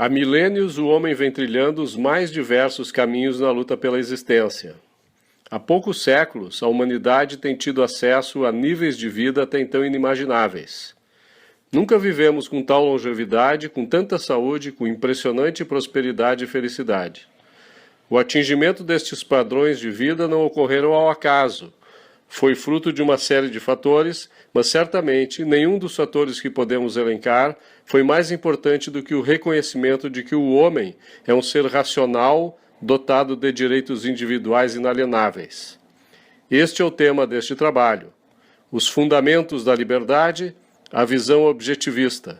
Há milênios o homem vem trilhando os mais diversos caminhos na luta pela existência. Há poucos séculos, a humanidade tem tido acesso a níveis de vida até então inimagináveis. Nunca vivemos com tal longevidade, com tanta saúde, com impressionante prosperidade e felicidade. O atingimento destes padrões de vida não ocorreram ao acaso. Foi fruto de uma série de fatores, mas certamente nenhum dos fatores que podemos elencar foi mais importante do que o reconhecimento de que o homem é um ser racional, dotado de direitos individuais inalienáveis. Este é o tema deste trabalho: os fundamentos da liberdade, a visão objetivista.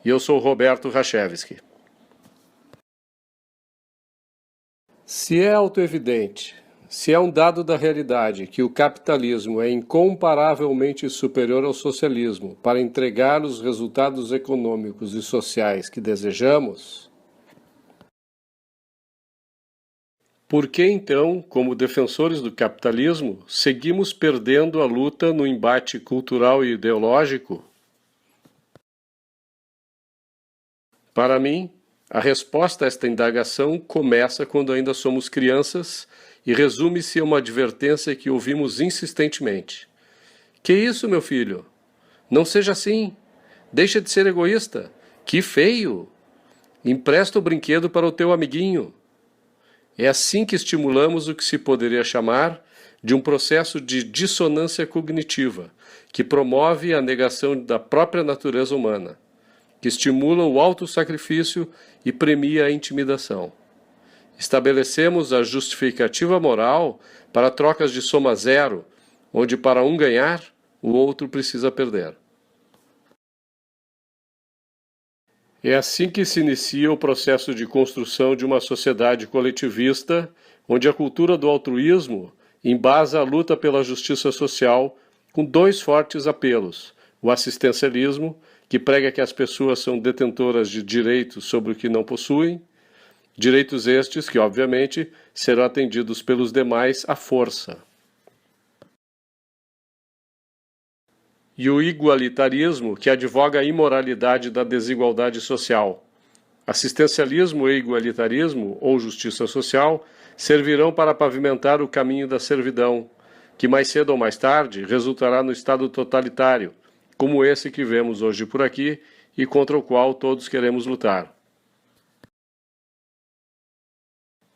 E eu sou Roberto Rachevsky. Se é autoevidente, se é um dado da realidade que o capitalismo é incomparavelmente superior ao socialismo para entregar os resultados econômicos e sociais que desejamos, por que então, como defensores do capitalismo, seguimos perdendo a luta no embate cultural e ideológico? Para mim, a resposta a esta indagação começa quando ainda somos crianças e resume-se a uma advertência que ouvimos insistentemente. Que isso, meu filho? Não seja assim. Deixa de ser egoísta. Que feio! Empresta o brinquedo para o teu amiguinho. É assim que estimulamos o que se poderia chamar de um processo de dissonância cognitiva, que promove a negação da própria natureza humana, que estimula o autossacrifício e premia a intimidação. Estabelecemos a justificativa moral para trocas de soma zero, onde para um ganhar, o outro precisa perder. É assim que se inicia o processo de construção de uma sociedade coletivista, onde a cultura do altruísmo embasa a luta pela justiça social com dois fortes apelos: o assistencialismo, que prega que as pessoas são detentoras de direitos sobre o que não possuem, direitos estes que, obviamente, serão atendidos pelos demais à força. E o igualitarismo, que advoga a imoralidade da desigualdade social. Assistencialismo e igualitarismo, ou justiça social, servirão para pavimentar o caminho da servidão, que mais cedo ou mais tarde resultará no estado totalitário, como esse que vemos hoje por aqui e contra o qual todos queremos lutar.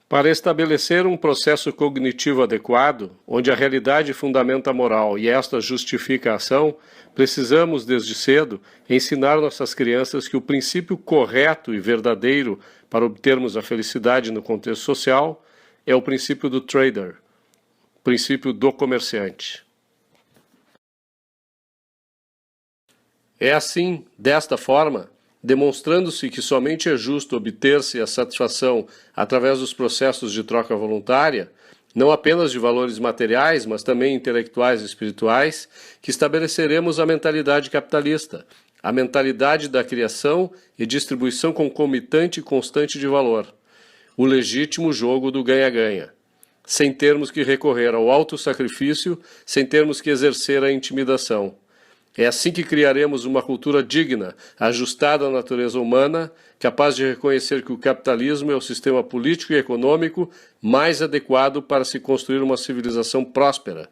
Para estabelecer um processo cognitivo adequado, onde a realidade fundamenta a moral e esta justifica a ação, precisamos, desde cedo, ensinar nossas crianças que o princípio correto e verdadeiro para obtermos a felicidade no contexto social é o princípio do trader, o princípio do comerciante. É assim, desta forma, demonstrando-se que somente é justo obter-se a satisfação através dos processos de troca voluntária, não apenas de valores materiais, mas também intelectuais e espirituais, que estabeleceremos a mentalidade capitalista, a mentalidade da criação e distribuição concomitante e constante de valor, o legítimo jogo do ganha-ganha, sem termos que recorrer ao autossacrifício, sem termos que exercer a intimidação. É assim que criaremos uma cultura digna, ajustada à natureza humana, capaz de reconhecer que o capitalismo é o sistema político e econômico mais adequado para se construir uma civilização próspera,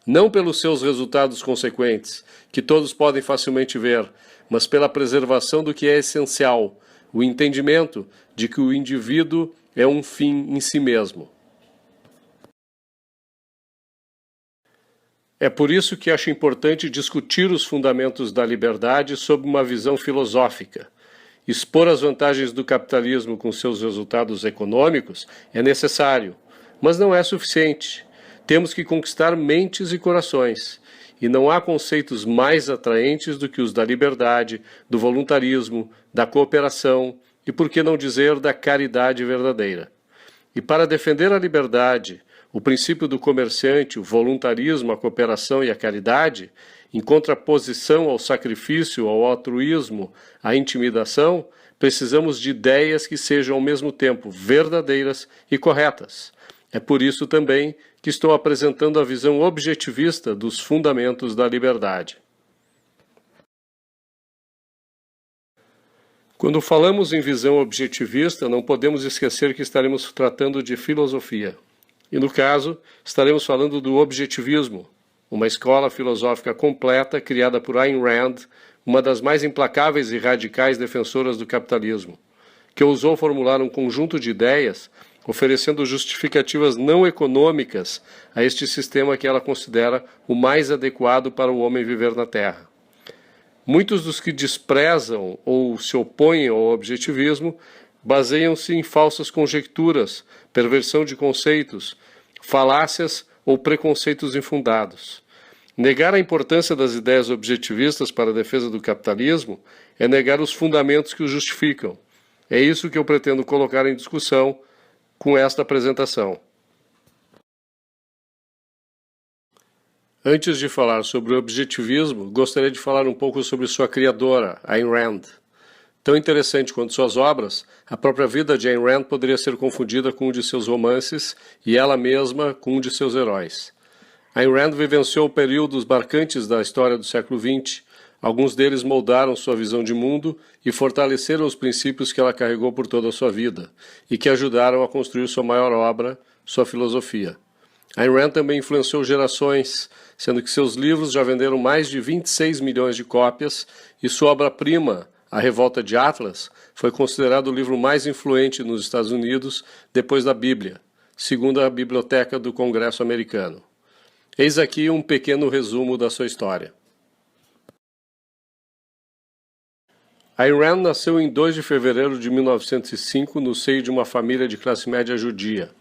não pelos seus resultados consequentes, que todos podem facilmente ver, mas pela preservação do que é essencial, o entendimento de que o indivíduo é um fim em si mesmo. É por isso que acho importante discutir os fundamentos da liberdade sob uma visão filosófica. Expor as vantagens do capitalismo com seus resultados econômicos é necessário, mas não é suficiente. Temos que conquistar mentes e corações, e não há conceitos mais atraentes do que os da liberdade, do voluntarismo, da cooperação e, por que não dizer, da caridade verdadeira. E para defender a liberdade, o princípio do comerciante, o voluntarismo, a cooperação e a caridade, em contraposição ao sacrifício, ao altruísmo, à intimidação, precisamos de ideias que sejam ao mesmo tempo verdadeiras e corretas. É por isso também que estou apresentando a visão objetivista dos fundamentos da liberdade. Quando falamos em visão objetivista, não podemos esquecer que estaremos tratando de filosofia. E, no caso, estaremos falando do objetivismo, uma escola filosófica completa criada por Ayn Rand, uma das mais implacáveis e radicais defensoras do capitalismo, que ousou formular um conjunto de ideias oferecendo justificativas não econômicas a este sistema que ela considera o mais adequado para o homem viver na Terra. Muitos dos que desprezam ou se opõem ao objetivismo baseiam-se em falsas conjecturas, perversão de conceitos, falácias ou preconceitos infundados. Negar a importância das ideias objetivistas para a defesa do capitalismo é negar os fundamentos que o justificam. É isso que eu pretendo colocar em discussão com esta apresentação. Antes de falar sobre o objetivismo, gostaria de falar um pouco sobre sua criadora, Ayn Rand. Tão interessante quanto suas obras, a própria vida de Ayn Rand poderia ser confundida com um de seus romances e ela mesma com um de seus heróis. Ayn Rand vivenciou períodos marcantes da história do século XX. Alguns deles moldaram sua visão de mundo e fortaleceram os princípios que ela carregou por toda a sua vida e que ajudaram a construir sua maior obra, sua filosofia. Ayn Rand também influenciou gerações, sendo que seus livros já venderam mais de 26 milhões de cópias e sua obra-prima, A Revolta de Atlas, foi considerado o livro mais influente nos Estados Unidos depois da Bíblia, segundo a Biblioteca do Congresso Americano. Eis aqui um pequeno resumo da sua história. Ayn Rand nasceu em 2 de fevereiro de 1905 no seio de uma família de classe média judia.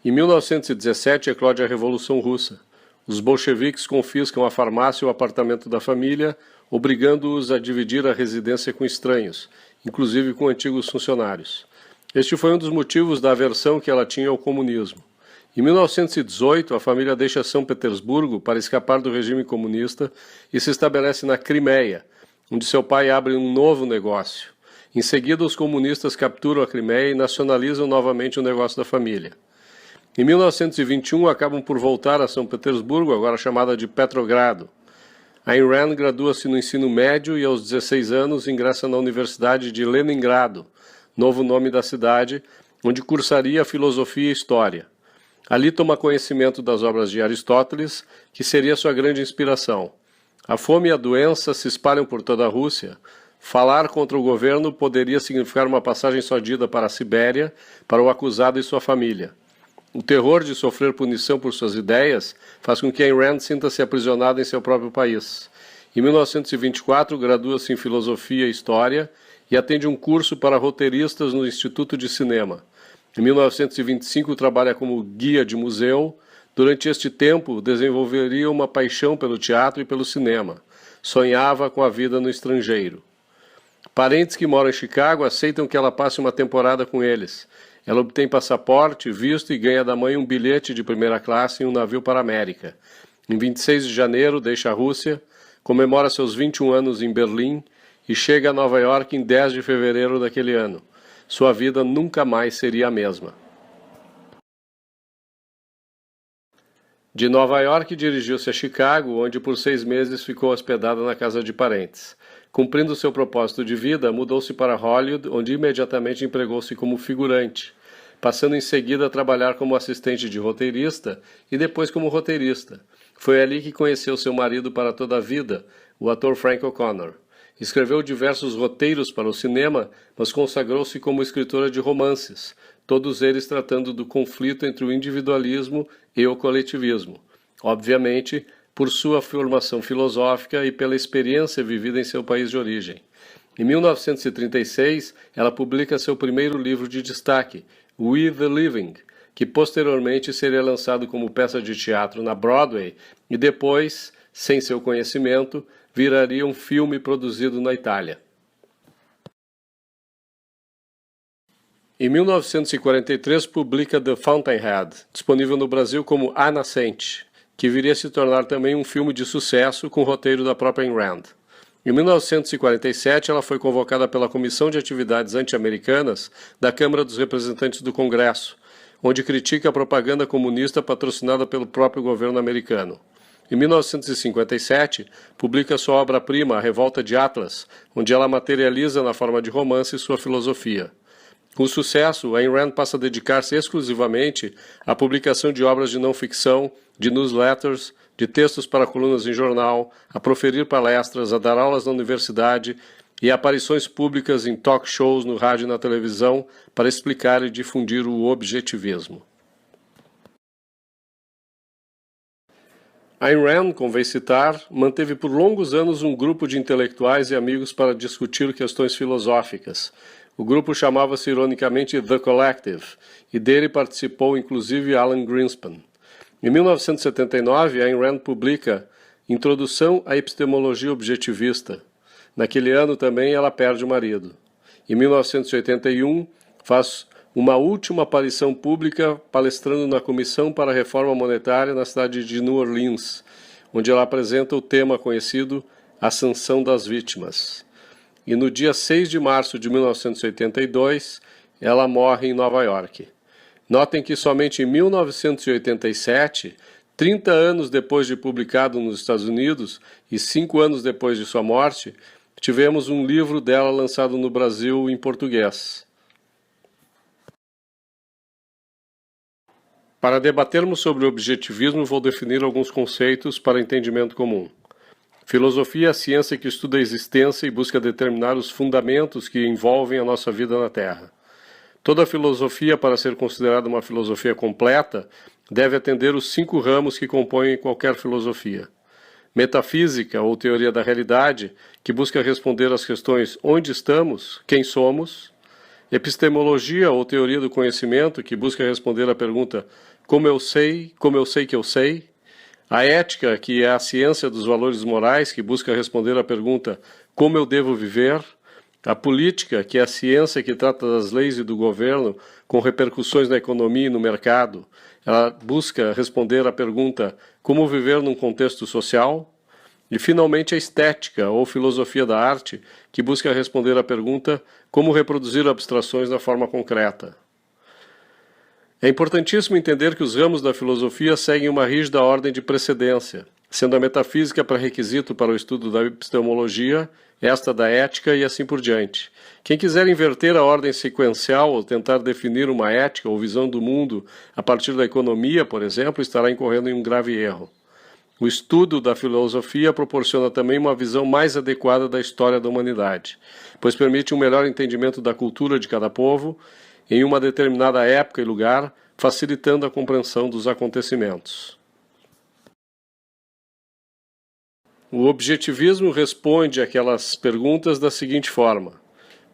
Em 1917 eclode a Revolução Russa. Os bolcheviques confiscam a farmácia e o apartamento da família, obrigando-os a dividir a residência com estranhos, inclusive com antigos funcionários. Este foi um dos motivos da aversão que ela tinha ao comunismo. Em 1918, a família deixa São Petersburgo para escapar do regime comunista e se estabelece na Crimeia, onde seu pai abre um novo negócio. Em seguida, os comunistas capturam a Crimeia e nacionalizam novamente o negócio da família. Em 1921, acabam por voltar a São Petersburgo, agora chamada de Petrogrado. Ayn Rand gradua-se no ensino médio e, aos 16 anos, ingressa na Universidade de Leningrado, novo nome da cidade, onde cursaria filosofia e história. Ali toma conhecimento das obras de Aristóteles, que seria sua grande inspiração. A fome e a doença se espalham por toda a Rússia. Falar contra o governo poderia significar uma passagem sordida para a Sibéria, para o acusado e sua família. O terror de sofrer punição por suas ideias faz com que Ayn Rand sinta-se aprisionada em seu próprio país. Em 1924, gradua-se em Filosofia e História e atende um curso para roteiristas no Instituto de Cinema. Em 1925, trabalha como guia de museu. Durante este tempo, desenvolveria uma paixão pelo teatro e pelo cinema. Sonhava com a vida no estrangeiro. Parentes que moram em Chicago aceitam que ela passe uma temporada com eles. Ela obtém passaporte, visto e ganha da mãe um bilhete de primeira classe em um navio para a América. Em 26 de janeiro, deixa a Rússia, comemora seus 21 anos em Berlim e chega a Nova York em 10 de fevereiro daquele ano. Sua vida nunca mais seria a mesma. De Nova York, dirigiu-se a Chicago, onde por 6 meses ficou hospedada na casa de parentes. Cumprindo seu propósito de vida, mudou-se para Hollywood, onde imediatamente empregou-se como figurante, passando em seguida a trabalhar como assistente de roteirista e depois como roteirista. Foi ali que conheceu seu marido para toda a vida, o ator Frank O'Connor. Escreveu diversos roteiros para o cinema, mas consagrou-se como escritora de romances, todos eles tratando do conflito entre o individualismo e o coletivismo. Obviamente, por sua formação filosófica e pela experiência vivida em seu país de origem. Em 1936, ela publica seu primeiro livro de destaque, We the Living, que posteriormente seria lançado como peça de teatro na Broadway e depois, sem seu conhecimento, viraria um filme produzido na Itália. Em 1943, publica The Fountainhead, disponível no Brasil como A Nascente, que viria a se tornar também um filme de sucesso com o roteiro da própria Ayn Rand. Em 1947, ela foi convocada pela Comissão de Atividades Anti-Americanas da Câmara dos Representantes do Congresso, onde critica a propaganda comunista patrocinada pelo próprio governo americano. Em 1957, publica sua obra-prima, A Revolta de Atlas, onde ela materializa na forma de romance sua filosofia. Com sucesso, Ayn Rand passa a dedicar-se exclusivamente à publicação de obras de não-ficção, de newsletters, de textos para colunas em jornal, a proferir palestras, a dar aulas na universidade e aparições públicas em talk shows no rádio e na televisão para explicar e difundir o objetivismo. Ayn Rand, convém citar, manteve por longos anos um grupo de intelectuais e amigos para discutir questões filosóficas. O grupo chamava-se ironicamente The Collective, e dele participou inclusive Alan Greenspan. Em 1979, Ayn Rand publica Introdução à Epistemologia Objetivista. Naquele ano também ela perde o marido. Em 1981, faz uma última aparição pública palestrando na Comissão para a Reforma Monetária na cidade de New Orleans, onde ela apresenta o tema conhecido A Sanção das Vítimas. E no dia 6 de março de 1982, ela morre em Nova York. Notem que somente em 1987, 30 anos depois de publicado nos Estados Unidos e 5 anos depois de sua morte, tivemos um livro dela lançado no Brasil em português. Para debatermos sobre o objetivismo, vou definir alguns conceitos para entendimento comum. Filosofia é a ciência que estuda a existência e busca determinar os fundamentos que envolvem a nossa vida na Terra. Toda filosofia, para ser considerada uma filosofia completa, deve atender os 5 ramos que compõem qualquer filosofia. Metafísica, ou teoria da realidade, que busca responder às questões onde estamos, quem somos. Epistemologia, ou teoria do conhecimento, que busca responder à pergunta como eu sei que eu sei. A ética, que é a ciência dos valores morais, que busca responder à pergunta como eu devo viver. A política, que é a ciência que trata das leis e do governo com repercussões na economia e no mercado. Ela busca responder à pergunta como viver num contexto social. E, finalmente, a estética, ou filosofia da arte, que busca responder à pergunta como reproduzir abstrações da forma concreta. É importantíssimo entender que os ramos da filosofia seguem uma rígida ordem de precedência, sendo a metafísica pré-requisito para o estudo da epistemologia, esta da ética e assim por diante. Quem quiser inverter a ordem sequencial ou tentar definir uma ética ou visão do mundo a partir da economia, por exemplo, estará incorrendo em um grave erro. O estudo da filosofia proporciona também uma visão mais adequada da história da humanidade, pois permite um melhor entendimento da cultura de cada povo em uma determinada época e lugar, facilitando a compreensão dos acontecimentos. O objetivismo responde àquelas perguntas da seguinte forma: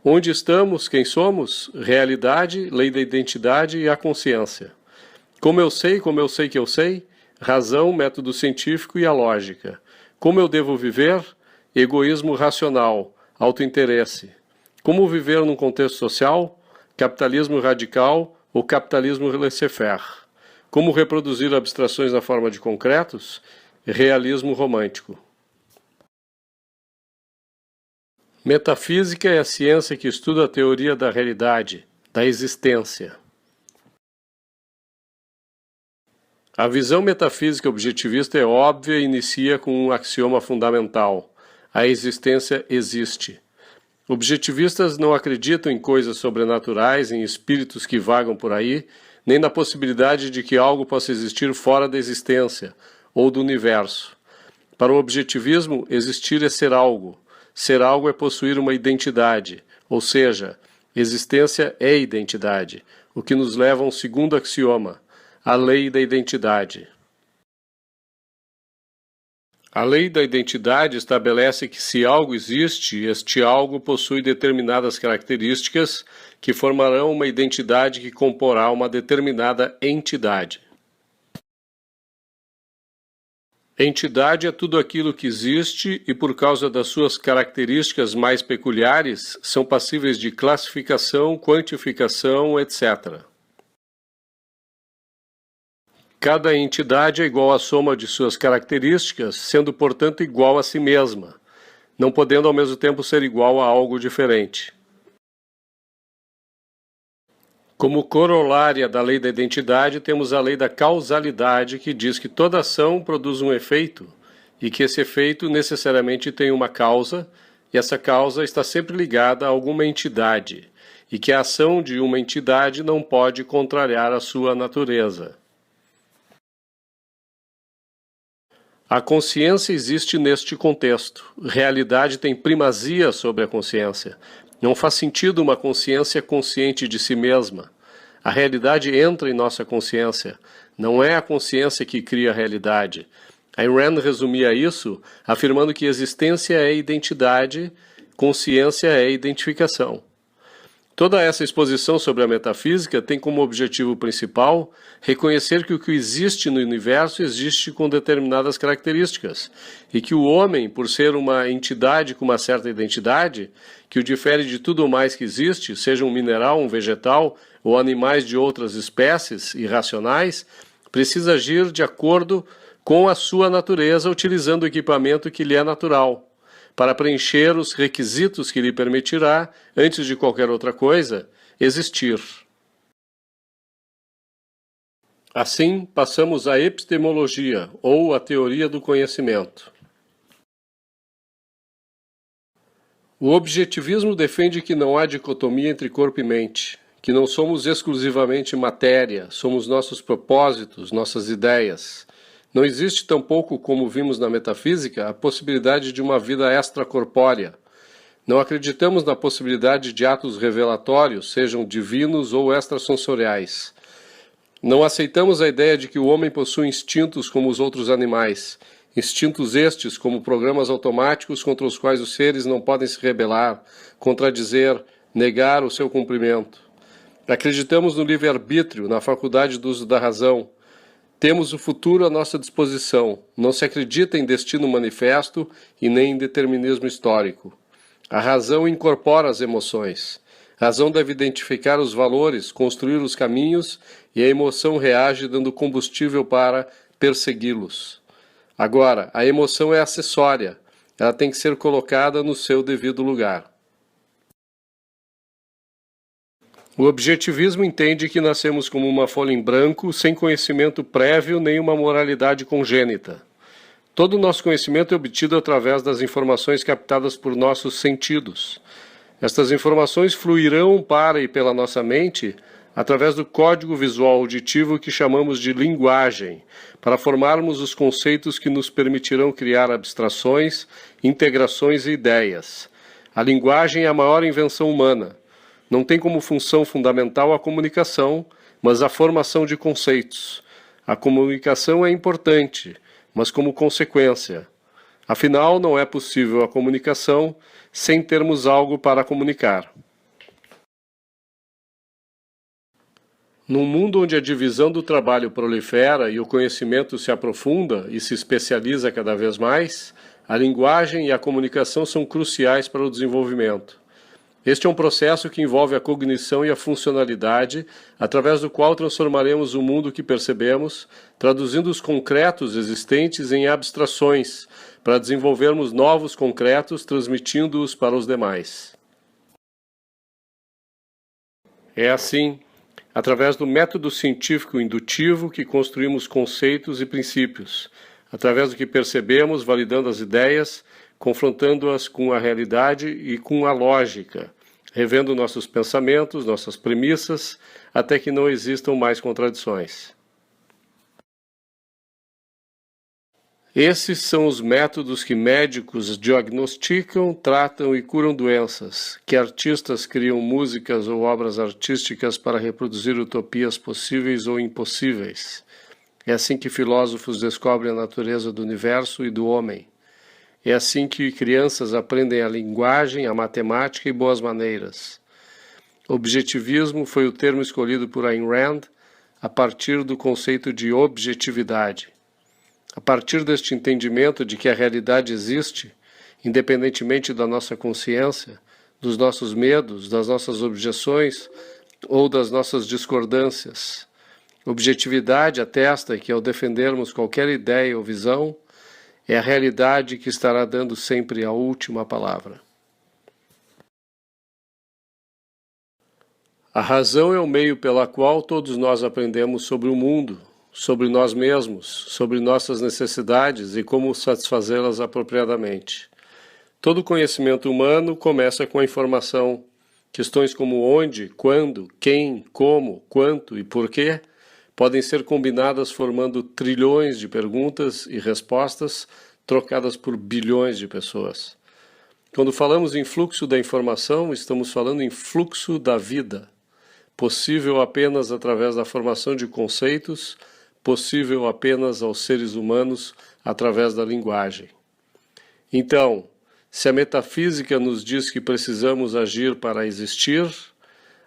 onde estamos, quem somos, realidade, lei da identidade e a consciência. Como eu sei que eu sei, razão, método científico e a lógica. Como eu devo viver, egoísmo racional, autointeresse. Como viver num contexto social, capitalismo radical ou capitalismo laissez-faire. Como reproduzir abstrações na forma de concretos, realismo romântico. Metafísica é a ciência que estuda a teoria da realidade, da existência. A visão metafísica objetivista é óbvia e inicia com um axioma fundamental: a existência existe. Objetivistas não acreditam em coisas sobrenaturais, em espíritos que vagam por aí, nem na possibilidade de que algo possa existir fora da existência ou do universo. Para o objetivismo, existir é ser algo. Ser algo é possuir uma identidade, ou seja, existência é identidade, o que nos leva a um segundo axioma: a lei da identidade. A lei da identidade estabelece que se algo existe, este algo possui determinadas características que formarão uma identidade que comporá uma determinada entidade. Entidade é tudo aquilo que existe e, por causa das suas características mais peculiares, são passíveis de classificação, quantificação, etc. Cada entidade é igual à soma de suas características, sendo, portanto, igual a si mesma, não podendo ao mesmo tempo ser igual a algo diferente. Como corolária da lei da identidade, temos a lei da causalidade, que diz que toda ação produz um efeito e que esse efeito necessariamente tem uma causa, e essa causa está sempre ligada a alguma entidade, e que a ação de uma entidade não pode contrariar a sua natureza. A consciência existe neste contexto. Realidade tem primazia sobre a consciência. Não faz sentido uma consciência consciente de si mesma. A realidade entra em nossa consciência. Não é a consciência que cria a realidade. Ayn Rand resumia isso afirmando que existência é identidade, consciência é identificação. Toda essa exposição sobre a metafísica tem como objetivo principal reconhecer que o que existe no universo existe com determinadas características e que o homem, por ser uma entidade com uma certa identidade, que o difere de tudo mais que existe, seja um mineral, um vegetal ou animais de outras espécies irracionais, precisa agir de acordo com a sua natureza utilizando o equipamento que lhe é natural, para preencher os requisitos que lhe permitirá, antes de qualquer outra coisa, existir. Assim, passamos à epistemologia, ou a teoria do conhecimento. O objetivismo defende que não há dicotomia entre corpo e mente, que não somos exclusivamente matéria, somos nossos propósitos, nossas ideias. Não existe tampouco, como vimos na metafísica, a possibilidade de uma vida extracorpórea. Não acreditamos na possibilidade de atos revelatórios, sejam divinos ou extrasensoriais. Não aceitamos a ideia de que o homem possui instintos como os outros animais, instintos estes como programas automáticos contra os quais os seres não podem se rebelar, contradizer, negar o seu cumprimento. Acreditamos no livre-arbítrio, na faculdade do uso da razão. Temos o futuro à nossa disposição. Não se acredita em destino manifesto e nem em determinismo histórico. A razão incorpora as emoções. A razão deve identificar os valores, construir os caminhos e a emoção reage dando combustível para persegui-los. Agora, a emoção é acessória. Ela tem que ser colocada no seu devido lugar. O objetivismo entende que nascemos como uma folha em branco, sem conhecimento prévio nem uma moralidade congênita. Todo o nosso conhecimento é obtido através das informações captadas por nossos sentidos. Estas informações fluirão para e pela nossa mente através do código visual auditivo que chamamos de linguagem, para formarmos os conceitos que nos permitirão criar abstrações, integrações e ideias. A linguagem é a maior invenção humana. Não tem como função fundamental a comunicação, mas a formação de conceitos. A comunicação é importante, mas como consequência. Afinal, não é possível a comunicação sem termos algo para comunicar. Num mundo onde a divisão do trabalho prolifera e o conhecimento se aprofunda e se especializa cada vez mais, a linguagem e a comunicação são cruciais para o desenvolvimento. Este é um processo que envolve a cognição e a funcionalidade, através do qual transformaremos o mundo que percebemos, traduzindo os concretos existentes em abstrações, para desenvolvermos novos concretos, transmitindo-os para os demais. É assim, através do método científico indutivo, que construímos conceitos e princípios, através do que percebemos, validando as ideias, confrontando-as com a realidade e com a lógica, revendo nossos pensamentos, nossas premissas, até que não existam mais contradições. Esses são os métodos que médicos diagnosticam, tratam e curam doenças, que artistas criam músicas ou obras artísticas para reproduzir utopias possíveis ou impossíveis. É assim que filósofos descobrem a natureza do universo e do homem. É assim que crianças aprendem a linguagem, a matemática e boas maneiras. Objetivismo foi o termo escolhido por Ayn Rand a partir do conceito de objetividade. A partir deste entendimento de que a realidade existe, independentemente da nossa consciência, dos nossos medos, das nossas objeções ou das nossas discordâncias. Objetividade atesta que, ao defendermos qualquer ideia ou visão, é a realidade que estará dando sempre a última palavra. A razão é o meio pela qual todos nós aprendemos sobre o mundo, sobre nós mesmos, sobre nossas necessidades e como satisfazê-las apropriadamente. Todo conhecimento humano começa com a informação. Questões como onde, quando, quem, como, quanto e porquê podem ser combinadas formando trilhões de perguntas e respostas trocadas por bilhões de pessoas. Quando falamos em fluxo da informação, estamos falando em fluxo da vida, possível apenas através da formação de conceitos, possível apenas aos seres humanos através da linguagem. Então, se a metafísica nos diz que precisamos agir para existir,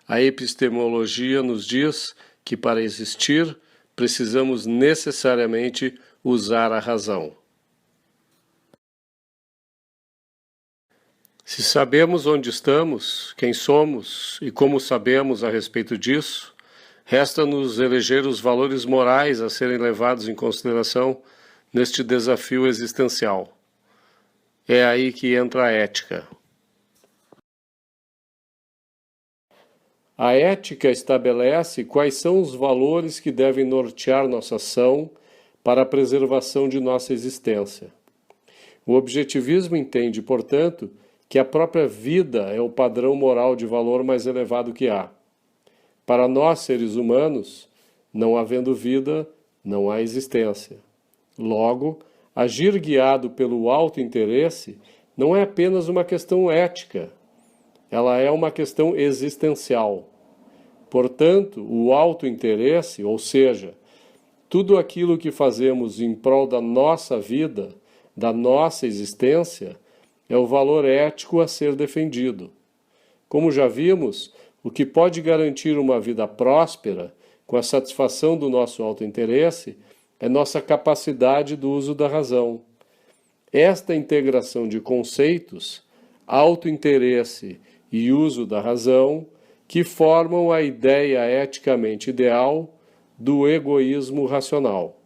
a epistemologia nos diz que para existir precisamos necessariamente usar a razão. Se sabemos onde estamos, quem somos e como sabemos a respeito disso, resta-nos eleger os valores morais a serem levados em consideração neste desafio existencial. É aí que entra a ética. A ética estabelece quais são os valores que devem nortear nossa ação para a preservação de nossa existência. O objetivismo entende, portanto, que a própria vida é o padrão moral de valor mais elevado que há. Para nós, seres humanos, não havendo vida, não há existência. Logo, agir guiado pelo auto-interesse não é apenas uma questão ética, ela é uma questão existencial. Portanto, o auto-interesse, ou seja, tudo aquilo que fazemos em prol da nossa vida, da nossa existência, é o valor ético a ser defendido. Como já vimos, o que pode garantir uma vida próspera, com a satisfação do nosso auto-interesse, é nossa capacidade do uso da razão. Esta integração de conceitos, auto-interesse e uso da razão, que formam a ideia eticamente ideal do egoísmo racional.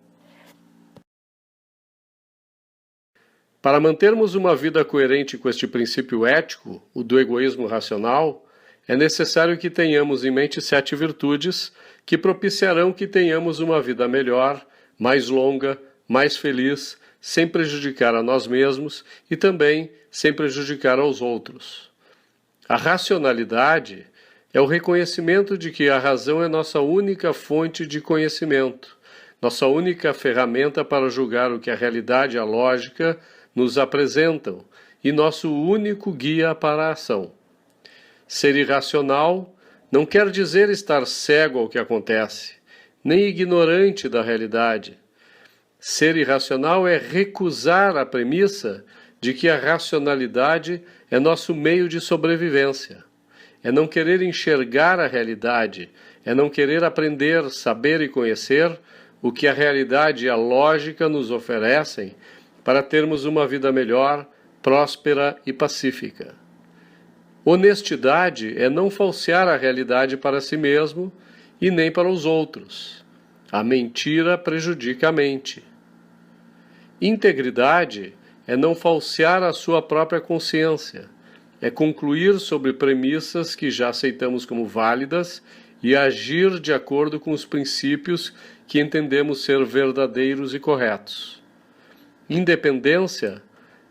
Para mantermos uma vida coerente com este princípio ético, o do egoísmo racional, é necessário que tenhamos em mente 7 virtudes que propiciarão que tenhamos uma vida melhor, mais longa, mais feliz, sem prejudicar a nós mesmos e também sem prejudicar aos outros. A racionalidade é o reconhecimento de que a razão é nossa única fonte de conhecimento, nossa única ferramenta para julgar o que a realidade e a lógica nos apresentam e nosso único guia para a ação. Ser irracional não quer dizer estar cego ao que acontece, nem ignorante da realidade. Ser irracional é recusar a premissa de que a racionalidade é nosso meio de sobrevivência. É não querer enxergar a realidade, é não querer aprender, saber e conhecer o que a realidade e a lógica nos oferecem para termos uma vida melhor, próspera e pacífica. Honestidade é não falsear a realidade para si mesmo e nem para os outros. A mentira prejudica a mente. Integridade é não falsear a sua própria consciência, é concluir sobre premissas que já aceitamos como válidas e agir de acordo com os princípios que entendemos ser verdadeiros e corretos. Independência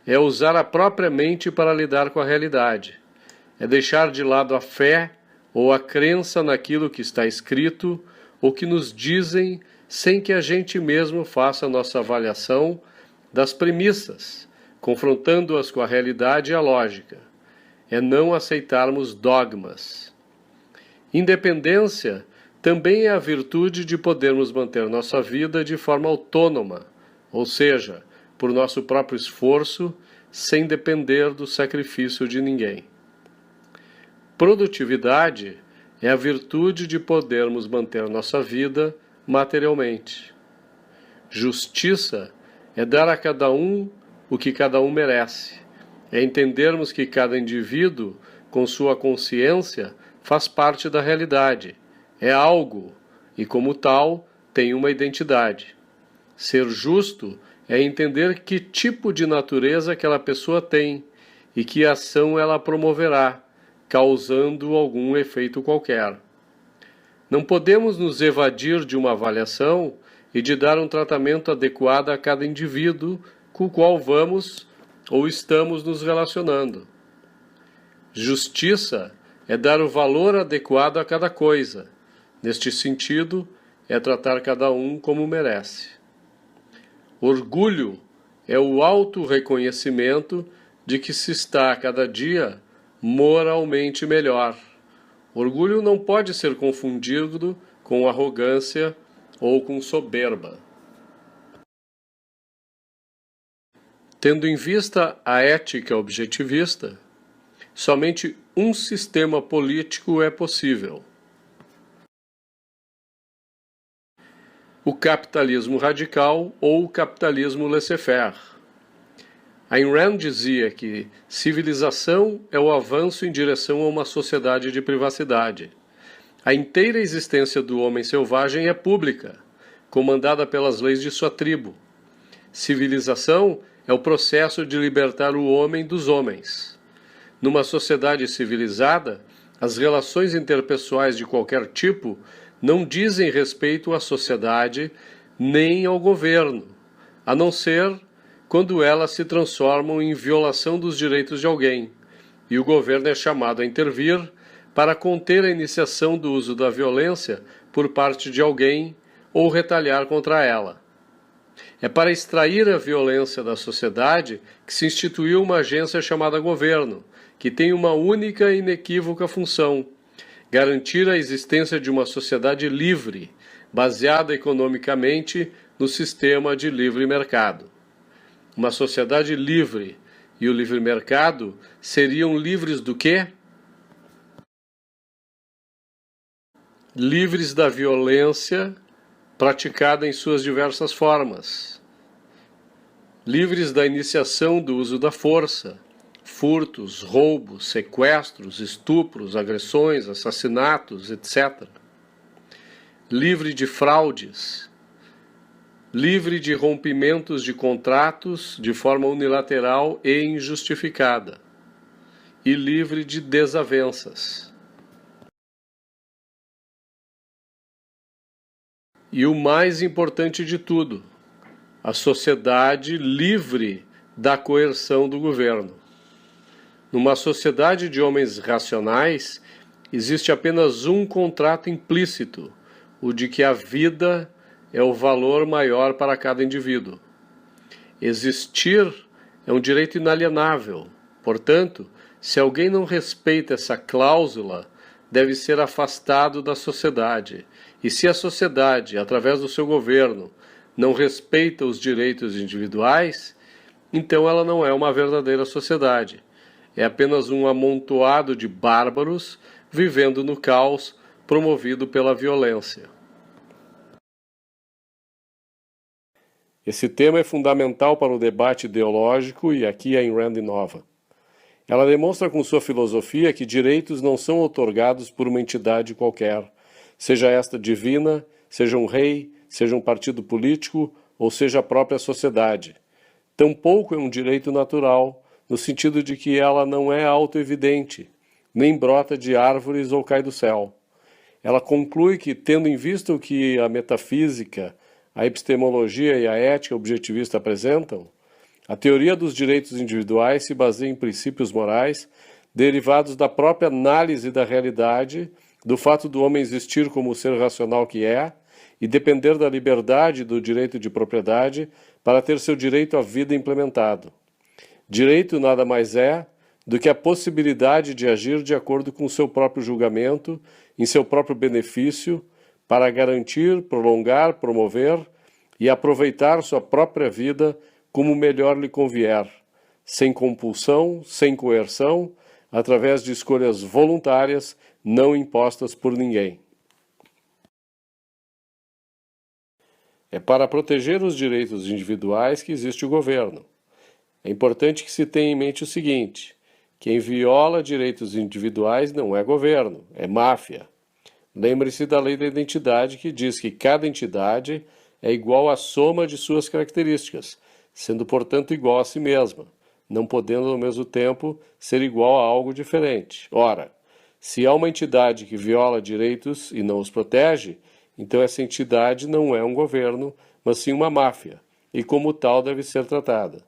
é usar a própria mente para lidar com a realidade, é deixar de lado a fé ou a crença naquilo que está escrito ou que nos dizem sem que a gente mesmo faça a nossa avaliação das premissas, confrontando-as com a realidade e a lógica. É não aceitarmos dogmas. Independência também é a virtude de podermos manter nossa vida de forma autônoma, ou seja, por nosso próprio esforço, sem depender do sacrifício de ninguém. Produtividade é a virtude de podermos manter nossa vida materialmente. Justiça é dar a cada um o que cada um merece. É entendermos que cada indivíduo, com sua consciência, faz parte da realidade, é algo e, como tal, tem uma identidade. Ser justo é entender que tipo de natureza aquela pessoa tem e que ação ela promoverá, causando algum efeito qualquer. Não podemos nos evadir de uma avaliação e de dar um tratamento adequado a cada indivíduo com o qual vamos ou estamos nos relacionando. Justiça é dar o valor adequado a cada coisa. Neste sentido, é tratar cada um como merece. Orgulho é o auto-reconhecimento de que se está a cada dia moralmente melhor. Orgulho não pode ser confundido com arrogância ou com soberba. Tendo em vista a ética objetivista, somente um sistema político é possível: o capitalismo radical ou o capitalismo laissez-faire. Ayn Rand dizia que civilização é o avanço em direção a uma sociedade de privacidade. A inteira existência do homem selvagem é pública, comandada pelas leis de sua tribo. Civilização é o processo de libertar o homem dos homens. Numa sociedade civilizada, as relações interpessoais de qualquer tipo não dizem respeito à sociedade nem ao governo, a não ser quando elas se transformam em violação dos direitos de alguém, e o governo é chamado a intervir para conter a iniciação do uso da violência por parte de alguém ou retaliar contra ela. É para extrair a violência da sociedade que se instituiu uma agência chamada governo, que tem uma única e inequívoca função: garantir a existência de uma sociedade livre, baseada economicamente no sistema de livre mercado. Uma sociedade livre e o livre mercado seriam livres do quê? Livres da violência praticada em suas diversas formas. Livres da iniciação do uso da força, furtos, roubos, sequestros, estupros, agressões, assassinatos, etc. Livre de fraudes, livre de rompimentos de contratos de forma unilateral e injustificada, e livre de desavenças. E o mais importante de tudo, a sociedade livre da coerção do governo. Numa sociedade de homens racionais, existe apenas um contrato implícito, o de que a vida é o valor maior para cada indivíduo. Existir é um direito inalienável. Portanto, se alguém não respeita essa cláusula, deve ser afastado da sociedade. E se a sociedade, através do seu governo, não respeita os direitos individuais, então ela não é uma verdadeira sociedade. É apenas um amontoado de bárbaros vivendo no caos promovido pela violência. Esse tema é fundamental para o debate ideológico e aqui Ayn Rand inova. Ela demonstra com sua filosofia que direitos não são outorgados por uma entidade qualquer, seja esta divina, seja um rei, seja um partido político ou seja a própria sociedade. Tampouco é um direito natural, no sentido de que ela não é autoevidente, nem brota de árvores ou cai do céu. Ela conclui que, tendo em vista o que a metafísica, a epistemologia e a ética objetivista apresentam, a teoria dos direitos individuais se baseia em princípios morais derivados da própria análise da realidade, do fato do homem existir como o ser racional que é, e depender da liberdade e do direito de propriedade para ter seu direito à vida implementado. Direito nada mais é do que a possibilidade de agir de acordo com o seu próprio julgamento, em seu próprio benefício, para garantir, prolongar, promover e aproveitar sua própria vida como melhor lhe convier, sem compulsão, sem coerção, através de escolhas voluntárias não impostas por ninguém. É para proteger os direitos individuais que existe o governo. É importante que se tenha em mente o seguinte: quem viola direitos individuais não é governo, é máfia. Lembre-se da lei da identidade, que diz que cada entidade é igual à soma de suas características, sendo, portanto, igual a si mesma, não podendo, ao mesmo tempo, ser igual a algo diferente. Ora, Se há uma entidade que viola direitos e não os protege, então essa entidade não é um governo, mas sim uma máfia, e como tal deve ser tratada.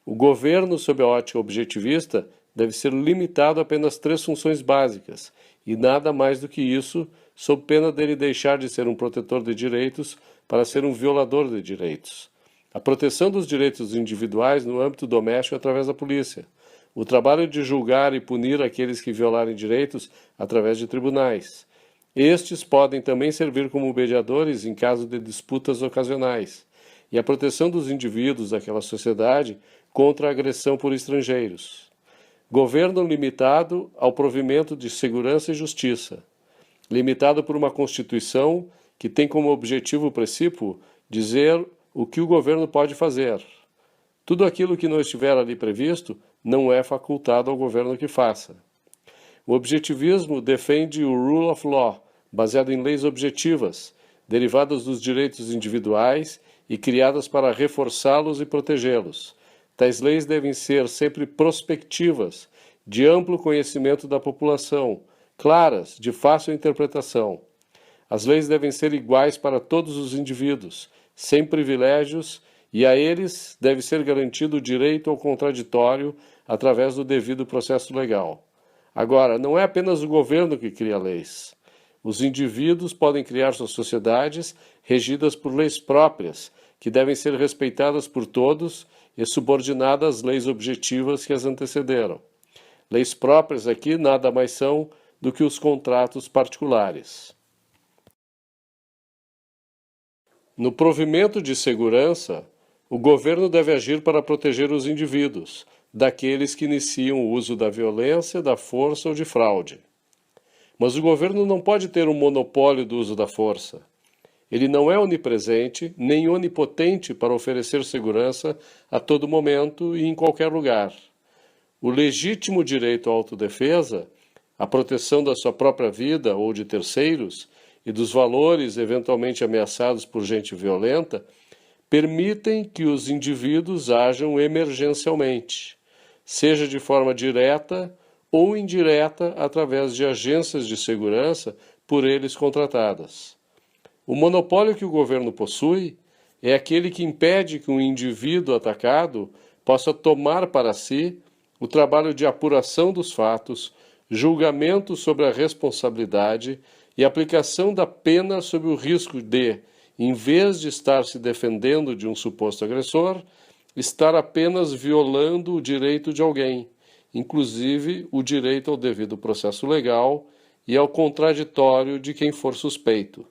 O governo, sob a ótica objetivista, deve ser limitado a apenas 3 funções básicas, e nada mais do que isso, sob pena dele deixar de ser um protetor de direitos para ser um violador de direitos. A proteção dos direitos individuais no âmbito doméstico através da polícia. O trabalho de julgar e punir aqueles que violarem direitos através de tribunais. Estes podem também servir como mediadores em caso de disputas ocasionais. E a proteção dos indivíduos daquela sociedade contra a agressão por estrangeiros. Governo limitado ao provimento de segurança e justiça. Limitado por uma Constituição que tem como objetivo princípio dizer o que o governo pode fazer. Tudo aquilo que não estiver ali previsto não é facultado ao governo que faça. O objetivismo defende o rule of law, baseado em leis objetivas, derivadas dos direitos individuais e criadas para reforçá-los e protegê-los. Tais leis devem ser sempre prospectivas, de amplo conhecimento da população, claras, de fácil interpretação. As leis devem ser iguais para todos os indivíduos, sem privilégios, e a eles deve ser garantido o direito ao contraditório através do devido processo legal. Agora, não é apenas o governo que cria leis. Os indivíduos podem criar suas sociedades regidas por leis próprias, que devem ser respeitadas por todos e subordinadas às leis objetivas que as antecederam. Leis próprias aqui nada mais são do que os contratos particulares. No provimento de segurança, o governo deve agir para proteger os indivíduos daqueles que iniciam o uso da violência, da força ou de fraude. Mas o governo não pode ter um monopólio do uso da força. Ele não é onipresente nem onipotente para oferecer segurança a todo momento e em qualquer lugar. O legítimo direito à autodefesa, a proteção da sua própria vida ou de terceiros e dos valores eventualmente ameaçados por gente violenta, permitem que os indivíduos ajam emergencialmente, seja de forma direta ou indireta através de agências de segurança por eles contratadas. O monopólio que o governo possui é aquele que impede que um indivíduo atacado possa tomar para si o trabalho de apuração dos fatos, julgamento sobre a responsabilidade e aplicação da pena sob o risco de, em vez de estar se defendendo de um suposto agressor, estar apenas violando o direito de alguém, inclusive o direito ao devido processo legal e ao contraditório de quem for suspeito.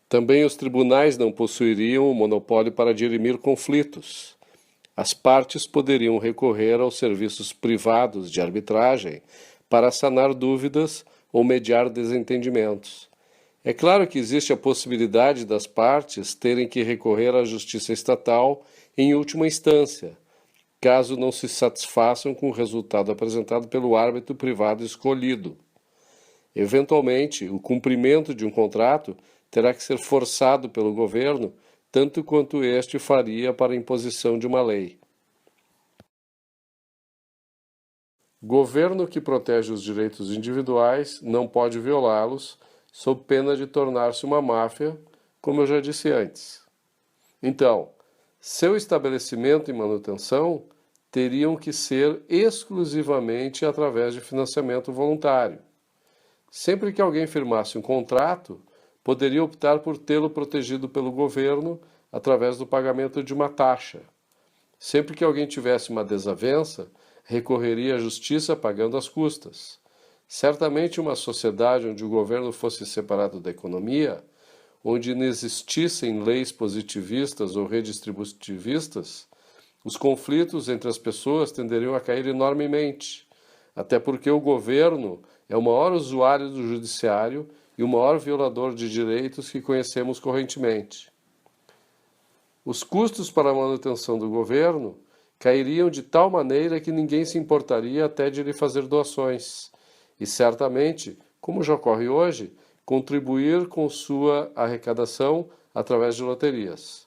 Também os tribunais não possuiriam o monopólio para dirimir conflitos. As partes poderiam recorrer aos serviços privados de arbitragem para sanar dúvidas ou mediar desentendimentos. É claro que existe a possibilidade das partes terem que recorrer à justiça estatal em última instância, caso não se satisfaçam com o resultado apresentado pelo árbitro privado escolhido. Eventualmente, o cumprimento de um contrato terá que ser forçado pelo governo, tanto quanto este faria para a imposição de uma lei. Governo que protege os direitos individuais não pode violá-los, sob pena de tornar-se uma máfia, como eu já disse antes. Então, seu estabelecimento e manutenção teriam que ser exclusivamente através de financiamento voluntário. Sempre que alguém firmasse um contrato, poderia optar por tê-lo protegido pelo governo através do pagamento de uma taxa. Sempre que alguém tivesse uma desavença, recorreria à justiça pagando as custas. Certamente uma sociedade onde o governo fosse separado da economia, onde não existissem leis positivistas ou redistributivistas, os conflitos entre as pessoas tenderiam a cair enormemente, até porque o governo é o maior usuário do judiciário e o maior violador de direitos que conhecemos correntemente. Os custos para a manutenção do governo cairiam de tal maneira que ninguém se importaria até de lhe fazer doações, e certamente, como já ocorre hoje, contribuir com sua arrecadação através de loterias.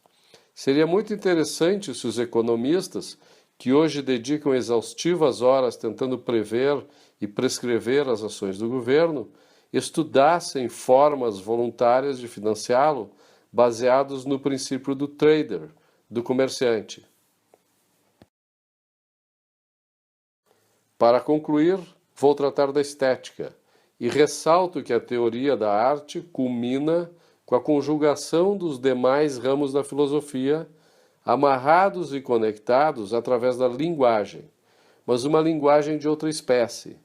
Seria muito interessante se os economistas que hoje dedicam exaustivas horas tentando prever e prescrever as ações do governo, estudassem formas voluntárias de financiá-lo, baseados no princípio do trader, do comerciante. Para concluir, vou tratar da estética e ressalto que a teoria da arte culmina com a conjugação dos demais ramos da filosofia, amarrados e conectados através da linguagem, mas uma linguagem de outra espécie.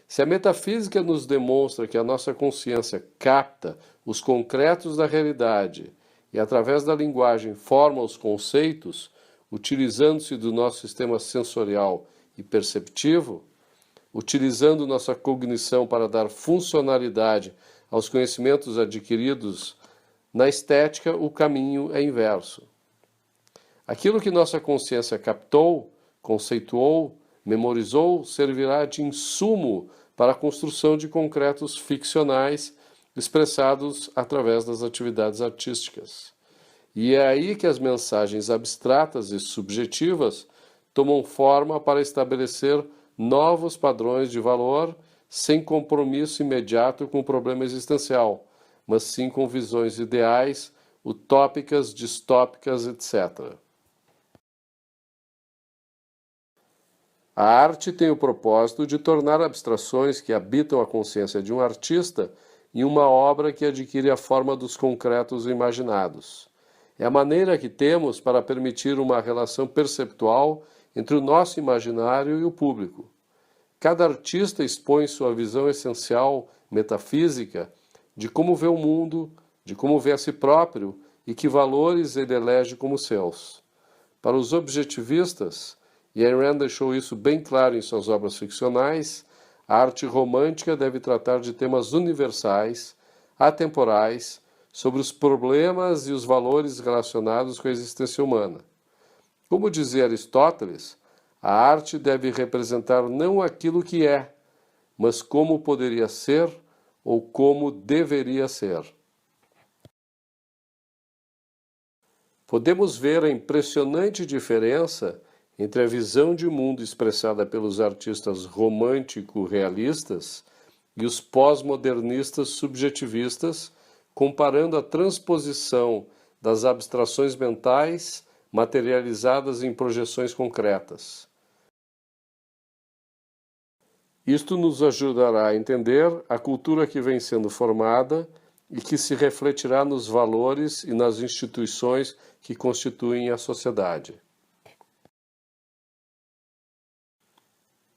Se a metafísica nos demonstra que a nossa consciência capta os concretos da realidade e, através da linguagem, forma os conceitos, utilizando-se do nosso sistema sensorial e perceptivo, utilizando nossa cognição para dar funcionalidade aos conhecimentos adquiridos, na estética o caminho é inverso. Aquilo que nossa consciência captou, conceituou, memorizou, servirá de insumo para a construção de concretos ficcionais expressados através das atividades artísticas. E é aí que as mensagens abstratas e subjetivas tomam forma para estabelecer novos padrões de valor sem compromisso imediato com o problema existencial, mas sim com visões ideais, utópicas, distópicas, etc. A arte tem o propósito de tornar abstrações que habitam a consciência de um artista em uma obra que adquire a forma dos concretos imaginados. É a maneira que temos para permitir uma relação perceptual entre o nosso imaginário e o público. Cada artista expõe sua visão essencial, metafísica, de como vê o mundo, de como vê a si próprio e que valores ele elege como seus. Para os objetivistas, e Ayn Rand deixou isso bem claro em suas obras ficcionais, a arte romântica deve tratar de temas universais, atemporais, sobre os problemas e os valores relacionados com a existência humana. Como dizia Aristóteles, a arte deve representar não aquilo que é, mas como poderia ser ou como deveria ser. Podemos ver a impressionante diferença entre a visão de mundo expressada pelos artistas romântico-realistas e os pós-modernistas subjetivistas, comparando a transposição das abstrações mentais materializadas em projeções concretas. Isto nos ajudará a entender a cultura que vem sendo formada e que se refletirá nos valores e nas instituições que constituem a sociedade.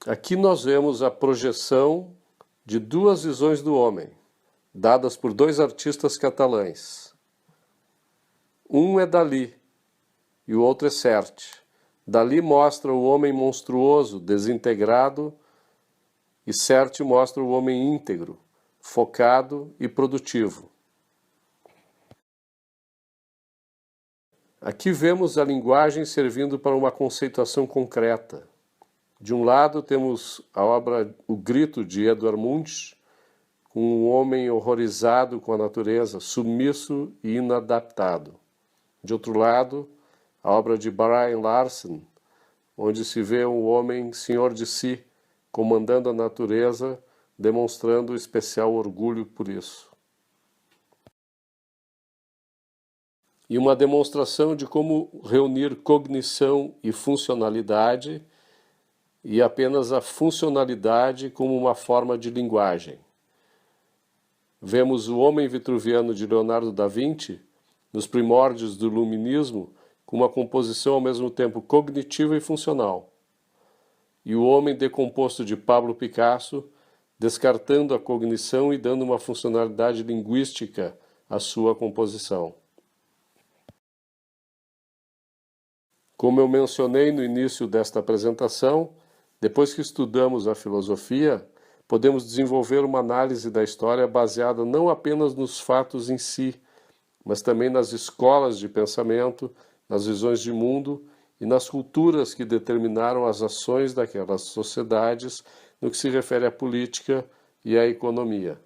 Aqui nós vemos a projeção de duas visões do homem, dadas por dois artistas catalães. Um é Dalí e o outro é Sert. Dalí mostra o homem monstruoso, desintegrado, e Sert mostra o homem íntegro, focado e produtivo. Aqui vemos a linguagem servindo para uma conceituação concreta. De um lado temos a obra O Grito, de Edvard Munch, com um homem horrorizado com a natureza, submisso e inadaptado. De outro lado, a obra de Brian Larson, onde se vê um homem senhor de si, comandando a natureza, demonstrando especial orgulho por isso. E uma demonstração de como reunir cognição e funcionalidade, e apenas a funcionalidade como uma forma de linguagem. Vemos o Homem Vitruviano de Leonardo da Vinci, nos primórdios do Iluminismo, com uma composição ao mesmo tempo cognitiva e funcional. E o Homem Decomposto de Pablo Picasso, descartando a cognição e dando uma funcionalidade linguística à sua composição. Como eu mencionei no início desta apresentação, depois que estudamos a filosofia, podemos desenvolver uma análise da história baseada não apenas nos fatos em si, mas também nas escolas de pensamento, nas visões de mundo e nas culturas que determinaram as ações daquelas sociedades no que se refere à política e à economia.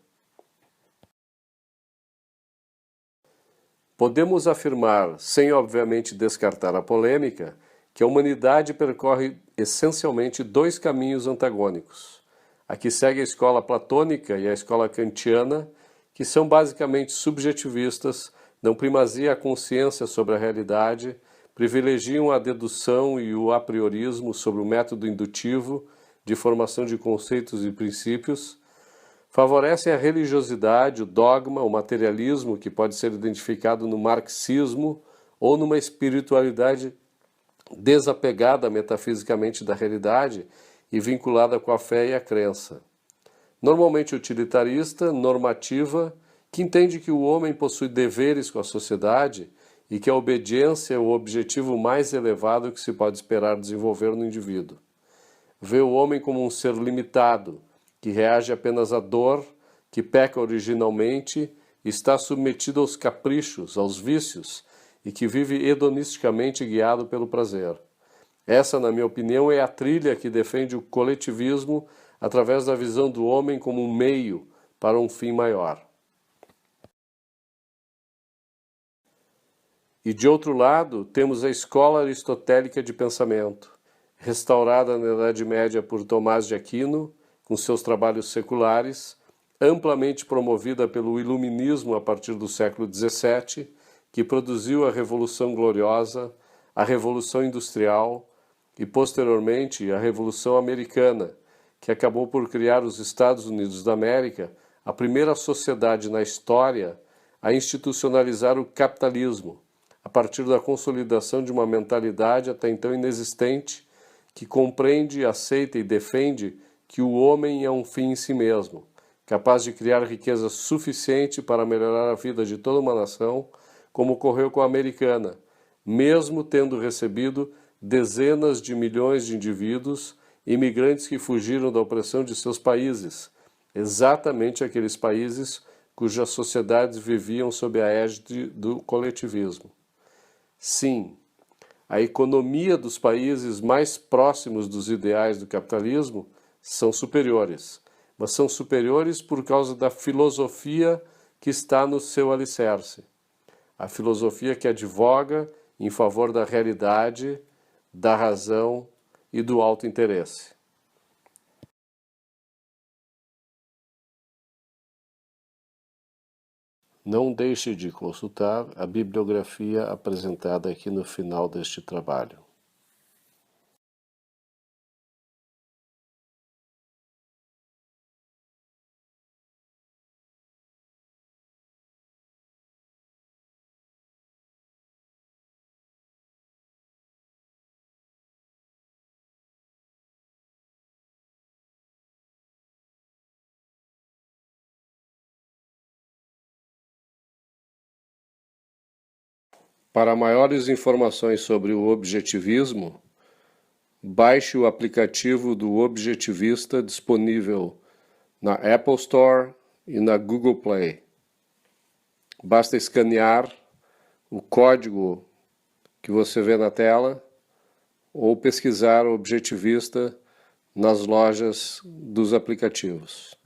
Podemos afirmar, sem obviamente descartar a polêmica, que a humanidade percorre essencialmente dois caminhos antagônicos. A que segue a escola platônica e a escola kantiana, que são basicamente subjetivistas, dão primazia à consciência sobre a realidade, privilegiam a dedução e o apriorismo sobre o método indutivo de formação de conceitos e princípios, favorecem a religiosidade, o dogma, o materialismo, que pode ser identificado no marxismo ou numa espiritualidade desapegada metafisicamente da realidade e vinculada com a fé e a crença. Normalmente utilitarista, normativa, que entende que o homem possui deveres com a sociedade e que a obediência é o objetivo mais elevado que se pode esperar desenvolver no indivíduo. Vê o homem como um ser limitado, que reage apenas à dor, que peca originalmente, está submetido aos caprichos, aos vícios, e que vive hedonisticamente guiado pelo prazer. Essa, na minha opinião, é a trilha que defende o coletivismo através da visão do homem como um meio para um fim maior. E de outro lado, temos a escola aristotélica de pensamento, restaurada na Idade Média por Tomás de Aquino, com seus trabalhos seculares, amplamente promovida pelo Iluminismo a partir do século XVII, que produziu a Revolução Gloriosa, a Revolução Industrial e, posteriormente, a Revolução Americana, que acabou por criar os Estados Unidos da América, a primeira sociedade na história a institucionalizar o capitalismo, a partir da consolidação de uma mentalidade até então inexistente, que compreende, aceita e defende que o homem é um fim em si mesmo, capaz de criar riqueza suficiente para melhorar a vida de toda uma nação, como ocorreu com a americana, mesmo tendo recebido dezenas de milhões de indivíduos, imigrantes que fugiram da opressão de seus países, exatamente aqueles países cujas sociedades viviam sob a égide do coletivismo. Sim, a economia dos países mais próximos dos ideais do capitalismo são superiores, mas são superiores por causa da filosofia que está no seu alicerce. A filosofia que advoga em favor da realidade, da razão e do auto-interesse. Não deixe de consultar a bibliografia apresentada aqui no final deste trabalho. Para maiores informações sobre o objetivismo, baixe o aplicativo do Objetivista disponível na Apple Store e na Google Play. Basta escanear o código que você vê na tela ou pesquisar Objetivista nas lojas dos aplicativos.